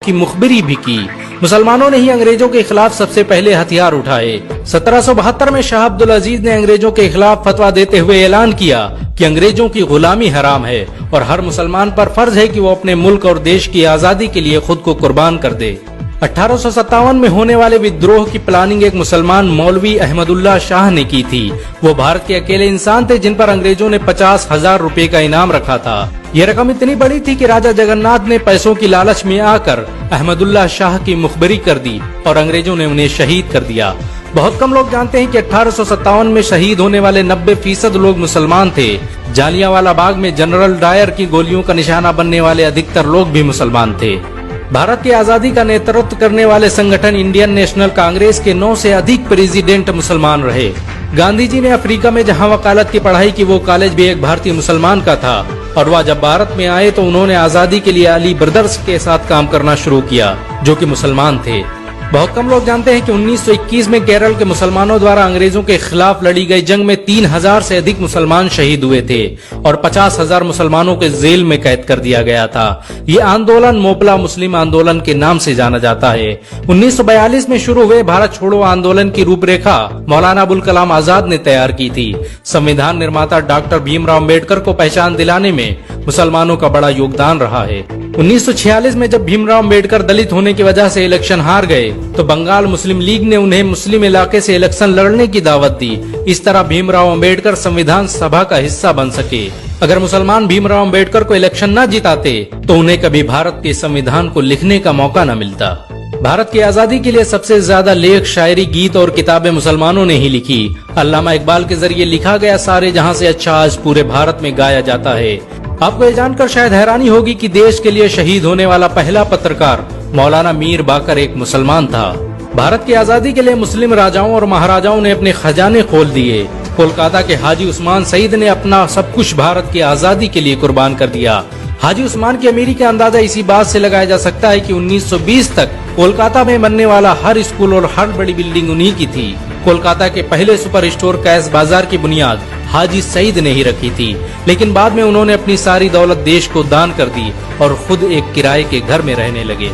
की मुखबिरी भी की। मुसलमानों ने ही अंग्रेजों के खिलाफ सबसे पहले हथियार उठाए। 1772 में शाह अब्दुल अजीज ने अंग्रेजों के खिलाफ फतवा देते हुए ऐलान किया कि अंग्रेजों की गुलामी हराम है और हर मुसलमान पर फर्ज है कि वो अपने मुल्क और देश की आजादी के लिए खुद को कुर्बान कर दे। 1857 में होने वाले विद्रोह की प्लानिंग एक मुसलमान मौलवी अहमदुल्ला शाह ने की थी। वो भारत के अकेले इंसान थे जिन पर अंग्रेजों ने 50,000 रुपए का इनाम रखा था। ये रकम इतनी बड़ी थी कि राजा जगन्नाथ ने पैसों की लालच में आकर अहमदुल्ला शाह की मुखबिरी कर दी और अंग्रेजों ने उन्हें शहीद कर दिया। बहुत कम लोग जानते हैं कि 1857 में शहीद होने वाले 90% लोग मुसलमान थे। जालियांवाला बाग में जनरल डायर की गोलियों का निशाना बनने वाले अधिकतर लोग भी मुसलमान थे। भारत की आजादी का नेतृत्व करने वाले संगठन इंडियन नेशनल कांग्रेस के 9 से अधिक प्रेसिडेंट मुसलमान रहे। गांधी जी ने अफ्रीका में जहां वकालत की पढ़ाई की, वो कॉलेज भी एक भारतीय मुसलमान का था और वह जब भारत में आए तो उन्होंने आजादी के लिए अली ब्रदर्स के साथ काम करना शुरू किया जो कि मुसलमान थे। बहुत कम लोग जानते हैं कि 1921 में केरल के मुसलमानों द्वारा अंग्रेजों के खिलाफ लड़ी गई जंग में 3000 से अधिक मुसलमान शहीद हुए थे और 50,000 मुसलमानों के जेल में कैद कर दिया गया था। ये आंदोलन मोपला मुस्लिम आंदोलन के नाम से जाना जाता है। 1942 में शुरू हुए भारत छोड़ो आंदोलन की रूपरेखा मौलाना अबुल कलाम आजाद ने तैयार की थी। संविधान निर्माता डॉक्टर भीमराव अम्बेडकर को पहचान दिलाने में मुसलमानों का बड़ा योगदान रहा है। 1946 में जब भीमराव अम्बेडकर दलित होने की वजह से इलेक्शन हार गए तो बंगाल मुस्लिम लीग ने उन्हें मुस्लिम इलाके से इलेक्शन लड़ने की दावत दी। इस तरह भीमराव अम्बेडकर संविधान सभा का हिस्सा बन सके। अगर मुसलमान भीमराव अम्बेडकर को इलेक्शन न जिताते तो उन्हें कभी भारत के संविधान को लिखने का मौका न मिलता। भारत की आजादी के लिए सबसे ज्यादा लेख, शायरी, गीत और किताबें मुसलमानों ने ही लिखी। अल्लामा इकबाल के जरिए लिखा गया सारे जहां से अच्छा आज पूरे भारत में गाया जाता है। आपको ये जानकर शायद हैरानी होगी कि देश के लिए शहीद होने वाला पहला पत्रकार मौलाना मीर बाकर एक मुसलमान था। भारत की आजादी के लिए मुस्लिम राजाओं और महाराजाओं ने अपने खजाने खोल दिए। कोलकाता के हाजी उस्मान सईद ने अपना सब कुछ भारत की आजादी के लिए कुर्बान कर दिया। हाजी उस्मान की अमीरी का अंदाजा इसी बात से लगाया जा सकता है कि 1920 तक कोलकाता में बनने वाला हर स्कूल और हर बड़ी बिल्डिंग उन्हीं की थी। कोलकाता के पहले सुपर स्टोर कैश बाजार की बुनियाद हाजी सईद ने ही रखी थी, लेकिन बाद में उन्होंने अपनी सारी दौलत देश को दान कर दी और खुद एक किराए के घर में रहने लगे।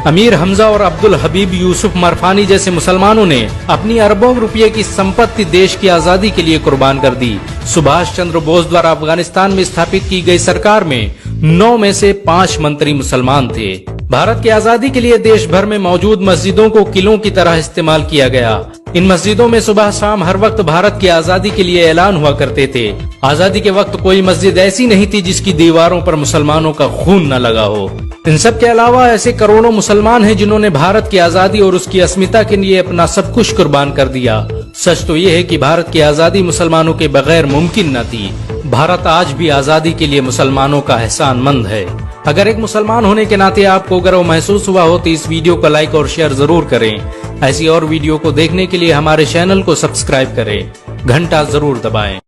अमीर हमजा और अब्दुल हबीब यूसुफ मरफानी जैसे मुसलमानों ने अपनी अरबों रुपये की संपत्ति देश की आजादी के लिए कुर्बान कर दी। सुभाष चंद्र बोस द्वारा अफगानिस्तान में स्थापित की गई सरकार में 9 में से 5 मंत्री मुसलमान थे। भारत की आजादी के लिए देश भर में मौजूद मस्जिदों को किलों की तरह इस्तेमाल किया गया। इन मस्जिदों में सुबह शाम हर वक्त भारत की आजादी के लिए ऐलान हुआ करते थे। आजादी के वक्त कोई मस्जिद ऐसी नहीं थी जिसकी दीवारों पर मुसलमानों का खून न लगा हो। इन सब के अलावा ऐसे करोड़ों मुसलमान हैं जिन्होंने भारत की आजादी और उसकी अस्मिता के लिए अपना सब कुछ कुर्बान कर दिया। सच तो ये है कि भारत की आजादी मुसलमानों के बगैर मुमकिन न थी। भारत आज भी आजादी के लिए मुसलमानों का एहसानमंद है। अगर एक मुसलमान होने के नाते आपको गर्व महसूस हुआ हो तो इस वीडियो को लाइक और शेयर जरूर करें। ऐसी और वीडियो को देखने के लिए हमारे चैनल को सब्सक्राइब करें, घंटा जरूर दबाएं।